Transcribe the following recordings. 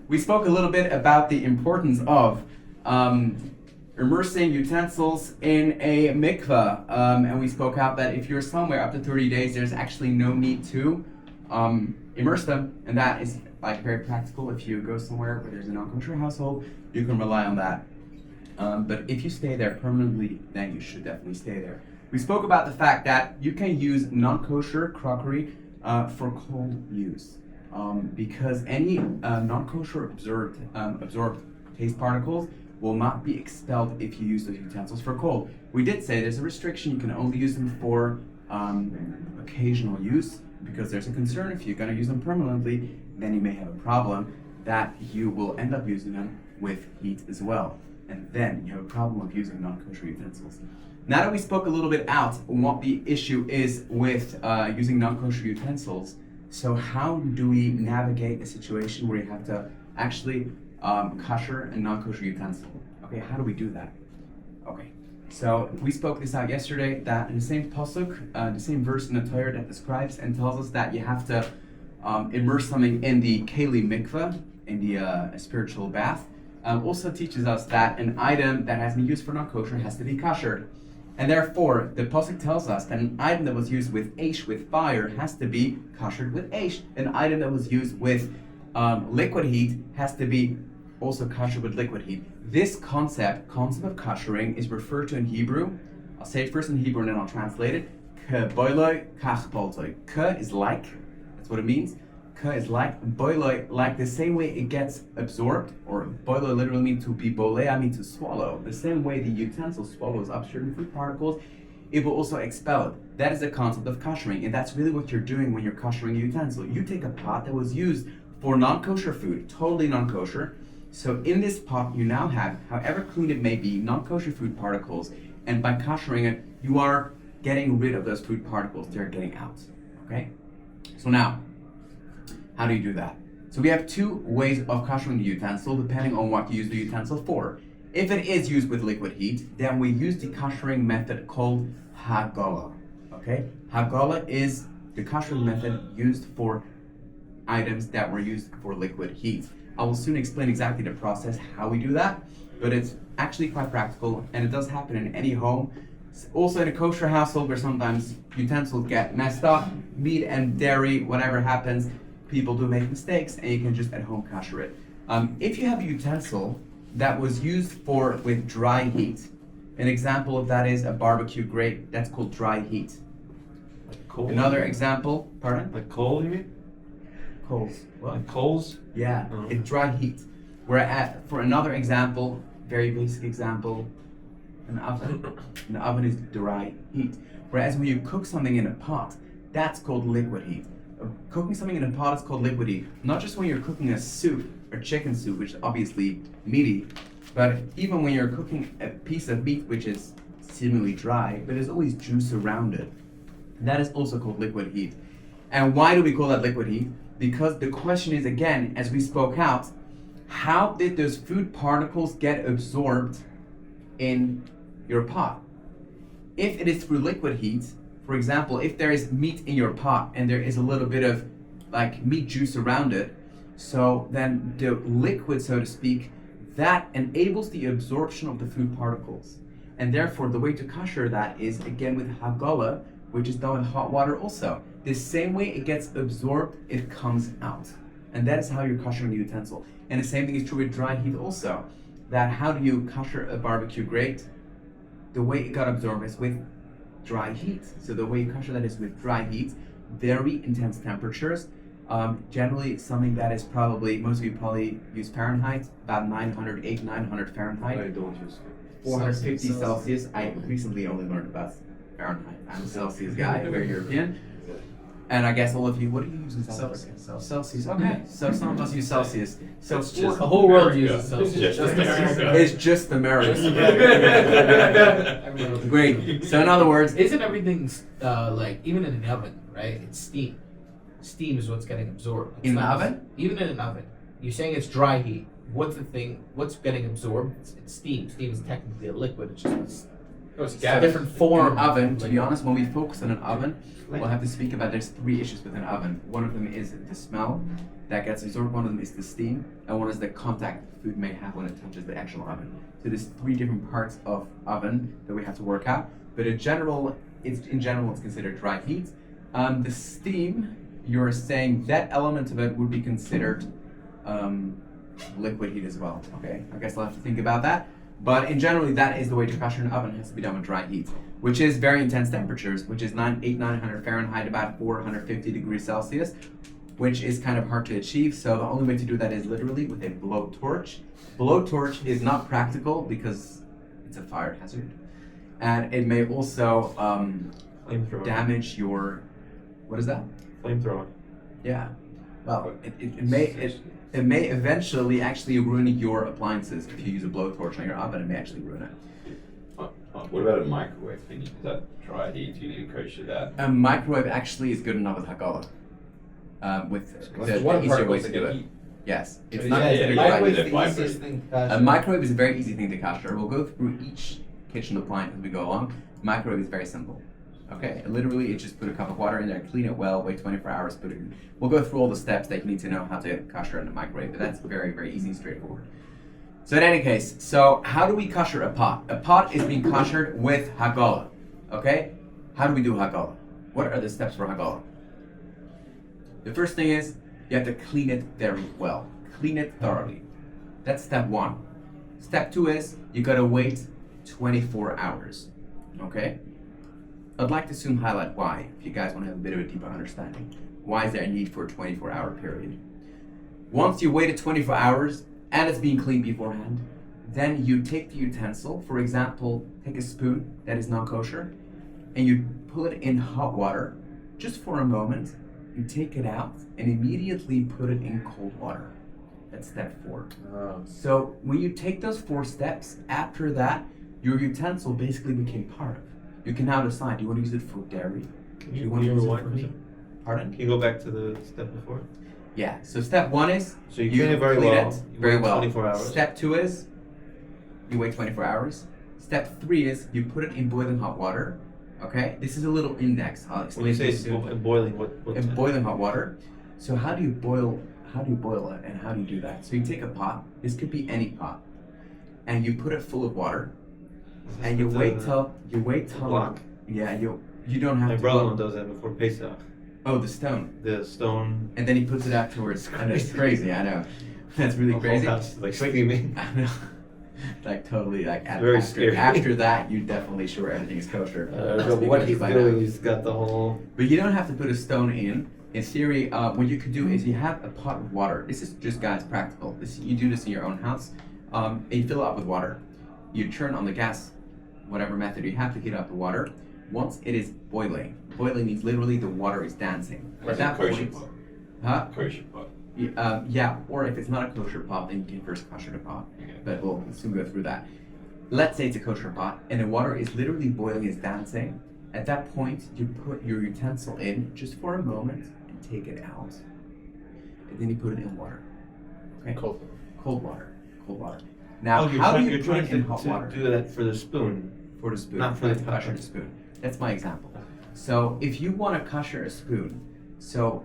we spoke a little bit about the importance of immersing utensils in a mikveh, and we spoke out that if you're somewhere up to 30 days, there's actually no need to immerse them, and that is like very practical. If you go somewhere where there's a non-kosher household, you can rely on that. But if you stay there permanently, then you should definitely stay there. We spoke about the fact that you can use non-kosher crockery for cold use, because any non-kosher absorbed taste particles will not be expelled if you use those utensils for cold. We did say there's a restriction, you can only use them for occasional use, because there's a concern if you're going to use them permanently, then you may have a problem that you will end up using them with heat as well. And then you have a problem of using non-kosher utensils. Now that we spoke a little bit out on what the issue is with using non-kosher utensils, so how do we navigate a situation where you have to actually kasher and non-kosher utensil? Okay, how do we do that? Okay, so we spoke this out yesterday, that in the same pasuk, the same verse in the Torah that describes and tells us that you have to immerse something in the keli mikveh, in the spiritual bath, also teaches us that an item that has been used for non-kosher has to be kasher. And therefore, the pasuk tells us that an item that was used with eish, with fire, has to be kashered with eish. An item that was used with liquid heat has to be also kashered with liquid heat. This concept of kashering is referred to in Hebrew. I'll say it first in Hebrew and then I'll translate it. Kebol'o, kach, polto. Ke is like, that's what it means. Ke is like, bol'o, like the same way it gets absorbed, or bol'o literally means to be bolea, means to swallow. The same way the utensil swallows up certain food particles, it will also expel it. That is the concept of kashering, and that's really what you're doing when you're kashering a utensil. You take a pot that was used for non-kosher food, totally non-kosher. So in this pot, you now have, however clean it may be, non-kosher food particles, and by kashering it, you are getting rid of those food particles. They're getting out. Okay? So now, how do you do that? So we have two ways of kashering the utensil, depending on what you use the utensil for. If it is used with liquid heat, then we use the kashering method called hagalah. Okay? Hagalah is the kashering method used for items that were used for liquid heat. I will soon explain exactly the process, how we do that, but it's actually quite practical, and it does happen in any home. Also in a kosher household where sometimes utensils get messed up, meat and dairy, whatever happens, people do make mistakes, and you can just at home kasher it. If you have a utensil that was used with dry heat, an example of that is a barbecue grate, that's called dry heat. Like coal? Another example, pardon? Like coal, you mean? Coals. What? Like coals? Yeah, it's dry heat. Whereas, for another example, very basic example, an oven. An oven is dry heat. Whereas when you cook something in a pot, that's called liquid heat. Cooking something in a pot is called liquid heat. Not just when you're cooking a soup, or chicken soup, which is obviously meaty, but even when you're cooking a piece of meat which is seemingly dry, but there's always juice around it. That is also called liquid heat. And why do we call that liquid heat? Because the question is, again, as we spoke out, how did those food particles get absorbed in your pot? If it is through liquid heat, for example, if there is meat in your pot and there is a little bit of like meat juice around it, so then the liquid, so to speak, that enables the absorption of the food particles. And therefore, the way to kasher that is, again, with hagalah, which is done with hot water also. The same way it gets absorbed, it comes out. And that is how you're kashering the utensil. And the same thing is true with dry heat also. That how do you kasher a barbecue grate? The way it got absorbed is with dry heat. So the way you kasher that is with dry heat, very intense temperatures. Generally something that is probably, most of you probably use Fahrenheit, about 900 Fahrenheit. I don't use 450 Celsius. I recently only learned about Fahrenheit. I'm a Celsius guy, very European. And I guess all of you, what do you use in Celsius? Celsius. Okay, so some of us use Celsius. So the whole world uses Celsius. It's just America. Great. So in other words, isn't everything like even in an oven, right? It's steam. Steam is what's getting absorbed. In the oven? Even in an oven. You're saying it's dry heat. What's the thing? What's getting absorbed? It's steam. Steam is technically a liquid. It's just it's a different form. In an oven, to be honest, when we focus on an oven, we'll have to speak about there's three issues with an oven. One of them is the smell. that gets absorbed. One of them is the steam, and one is the contact food may have when it touches the actual oven. So there's 3 different parts of oven that we have to work out. But in general, it's considered dry heat. The steam, you're saying that element of it would be considered liquid heat as well. Okay, I guess I'll have to think about that. But in general, that is the way to kasher an oven. It has to be done with dry heat, which is very intense temperatures, which is 900 Fahrenheit, about 450 degrees Celsius, which is kind of hard to achieve. So the only way to do that is literally with a blowtorch. Blowtorch is not practical because it's a fire hazard, and it may also Flamethrower. damage your. What is that? Flamethrower. Yeah. Well, it may eventually actually ruin your appliances if you use a blowtorch on your oven. It may actually ruin it. What about a microwave thing? Is that dry heat? You need to kosher that. A microwave actually is good enough with hagalah. With the one easier particle way to to do get it. heat. Yes, it's So not yeah, considered yeah, dry microwave's heat. the easiest thing to A kasher. microwave is a very easy thing to kasher. We'll go through each kitchen appliance as we go along. Microwave is very simple. Okay, literally, you just put a cup of water in there, clean it well, wait 24 hours, put it in. We'll go through all the steps that you need to know how to kasher in a microwave, but that's very, very easy and straightforward. So in any case, so how do we kasher a pot? A pot is being kashered with hagalah. Okay? How do we do hagalah? What are the steps for hagalah? The first thing is, you have to clean it very well. Clean it thoroughly. That's step 1. Step 2 is, you gotta wait 24 hours. Okay? I'd like to soon highlight why, if you guys want to have a bit of a deeper understanding. Why is there a need for a 24-hour period? Once you waited 24 hours and it's being cleaned beforehand, then you take the utensil, for example, take a spoon that is non-kosher, and you pull it in hot water just for a moment. You take it out and immediately put it in cold water. That's step 4. So when you take those 4 steps, after that, your utensil basically became part of. You can now decide, do you want to use it for dairy? Can Do you, want to use it rewind for for a meat? second? Pardon? Can you go back to the step before? Yeah, so step 1 is So you clean it very clean well. it You very wait well. 24 hours. Step 2 is you wait 24 hours. Step 3 is you put it in boiling hot water. Okay, this is a little index. I'll explain When you say this soon. boiling, what? In boiling hot water. So how do you boil it and how do you do that? So you take a pot, this could be any pot, and you put it full of water, and you wait till block? yeah, you don't have My to brother-in-law go, does that before Pesach. oh, the stone, The stone. and then he puts it afterwards. And it's crazy, I know. That's really the crazy. whole house is like steaming. I know. Like totally like Very scary. after that you definitely sure everything is kosher. So what he's By doing, now. he's got the whole. But you don't have to put a stone in. In theory, what you could do is you have a pot of water. This is just, guys, practical. You do this in your own house. And you fill it up with water. You turn on the gas, whatever method you have to heat up the water. Once it is boiling means literally the water is dancing. At Like a that kosher point, pot. huh? Kosher pot. Yeah, or if it's not a kosher pot, then you can first kosher the pot. Okay. But we'll soon go through that. Let's say it's a kosher pot, and the water is literally boiling, is dancing. At that point, you put your utensil in just for a moment and take it out. And then you put it in water. Okay? Cold water. Now, how do you put it in hot water? Do that for the spoon. For the spoon. Not for the kosher the spoon. That's my example. So if you want to kosher a spoon, so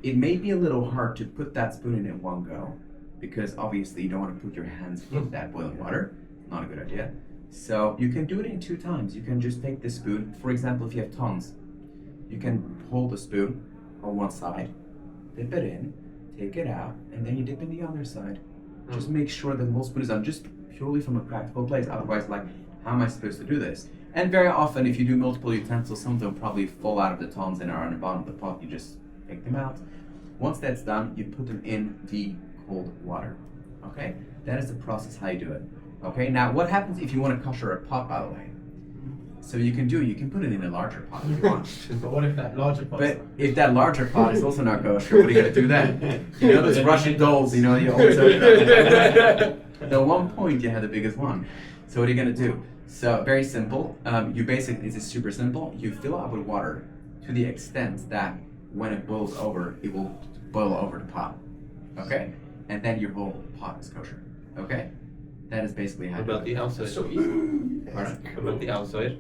it may be a little hard to put that spoon in one go, because obviously you don't want to put your hands in that boiling water. Not a good idea. So you can do it in 2 times. You can just take the spoon. For example, if you have tongs, you can hold the spoon on one side, dip it in, take it out, and then you dip in the other side. Just make sure that the whole spoon is on, just purely from a practical place. Otherwise, like, how am I supposed to do this? And very often, if you do multiple utensils, some of them probably fall out of the tongs and are on the bottom of the pot. You just take them out. Once that's done, you put them in the cold water. Okay? That is the process how you do it. Okay? Now, what happens if you want to kosher a pot, by the way? So you can put it in a larger pot if you want. But what if that larger pot? But if that larger pot is also not kosher, what are you gonna do then? You know those Russian dolls, you also at one point you had the biggest one. So what are you gonna do? So very simple. This is super simple. You fill it up with water to the extent that when it boils over, it will boil over the pot. Okay? And then your whole pot is kosher. Okay? That is basically how. What about the outside? So easy. Pardon? What about the outside?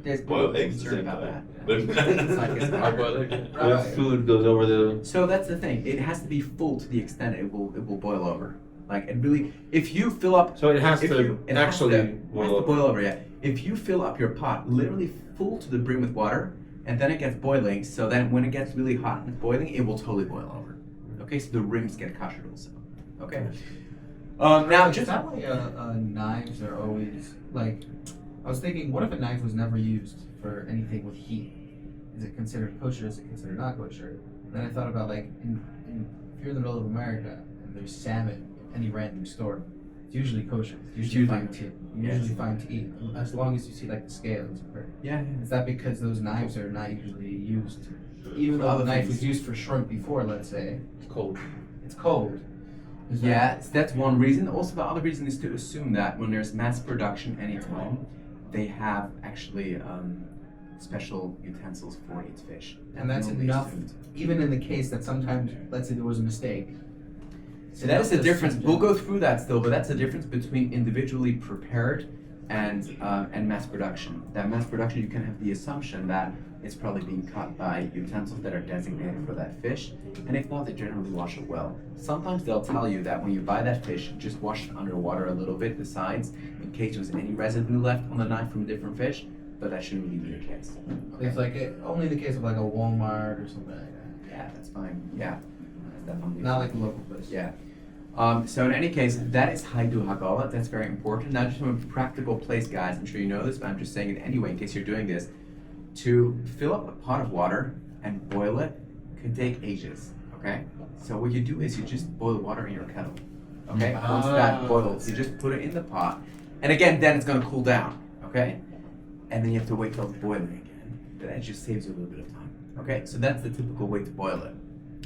There's Boiled no eggs the concern same about time. that. It's like it's Hard not. boiled egg? Right. What if food goes over the... So that's the thing. It has to be full to the extent it will boil over. Like it really, if you fill up. So it has if to you- it actually has to boil over. boil over. Yeah. If you fill up your pot literally full to the brim with water, and then it gets boiling, so then when it gets really hot and it's boiling, it will totally boil over. Okay, so the rims get kashered also. Okay. Now Is just that why knives are always like? I was thinking, what if a knife was never used for anything with heat? Is it considered kosher? Is it considered not kosher? And then I thought about like, if you're in the middle of America and there's salmon in any random store, it's usually kosher. It's usually fine to eat as long as you see like the scales. yeah. Is that because those knives are not usually used? Even For though other the knife things. was used for shrimp before, let's say, It's cold. it's cold. Is that- Yeah, so that's one reason. Also, the other reason is to assume that when there's mass production anytime, they have actually special utensils for each fish. And that's Normally enough, assumed. even in the case that sometimes, let's say there was a mistake. So that is the enough to difference. assume We'll that- go through that still, but that's the difference between individually prepared and mass production. That mass production, you can have the assumption that it's probably being cut by utensils that are designated for that fish, and if not, they generally wash it well. Sometimes they'll tell you that when you buy that fish, just wash it underwater a little bit, the sides, in case there's any residue left on the knife from a different fish, but that shouldn't really be the case. It's like only the case of like a Walmart or something like that. Yeah, that's fine. Yeah, that's definitely Not like a local place. Yeah. So in any case, that is haidu hagalah. That's very important. Now, just from a practical place, guys, I'm sure you know this, but I'm just saying it anyway in case you're doing this. To fill up a pot of water and boil it can take ages. Okay. So what you do is you just boil water in your kettle. Okay. Once that boils, you just put it in the pot, and again, then it's gonna cool down. Okay. And then you have to wait till it's boiling again. That just saves you a little bit of time. Okay. So that's the typical way to boil it.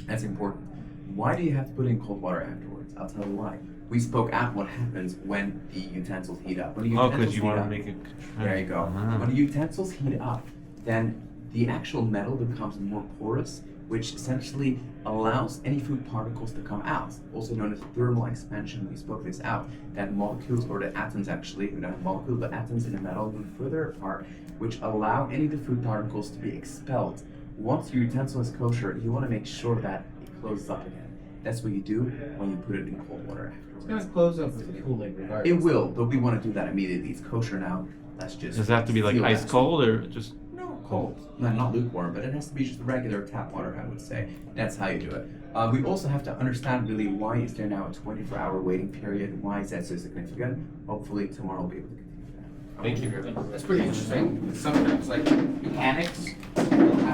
That's important. Why do you have to put in cold water afterwards? I'll tell you why. We spoke out what happens when the utensils heat up. When the Oh, utensils because you heat want to up, make it... there you go. Ah. When the utensils heat up, then the actual metal becomes more porous, which essentially allows any food particles to come out, also known as thermal expansion. We spoke this out, that molecules, or the atoms actually, not molecules, but atoms in the metal move further apart, which allow any of the food particles to be expelled. Once your utensil is kosher, you want to make sure that it closes up again. That's what you do when you put it in cold water It's gonna afterwards. close up with the cooling regardless. It will, but we want to do that immediately. It's kosher now. Let's just. Does it have to be like seal ice that. cold or just... No, cold. Not lukewarm, but it has to be just regular tap water, I would say. That's how you do it. We also have to understand really why is there now a 24-hour waiting period? Why is that so significant? Hopefully tomorrow we'll be able to continue that. Thank you very much. That's pretty interesting. Sometimes like mechanics will have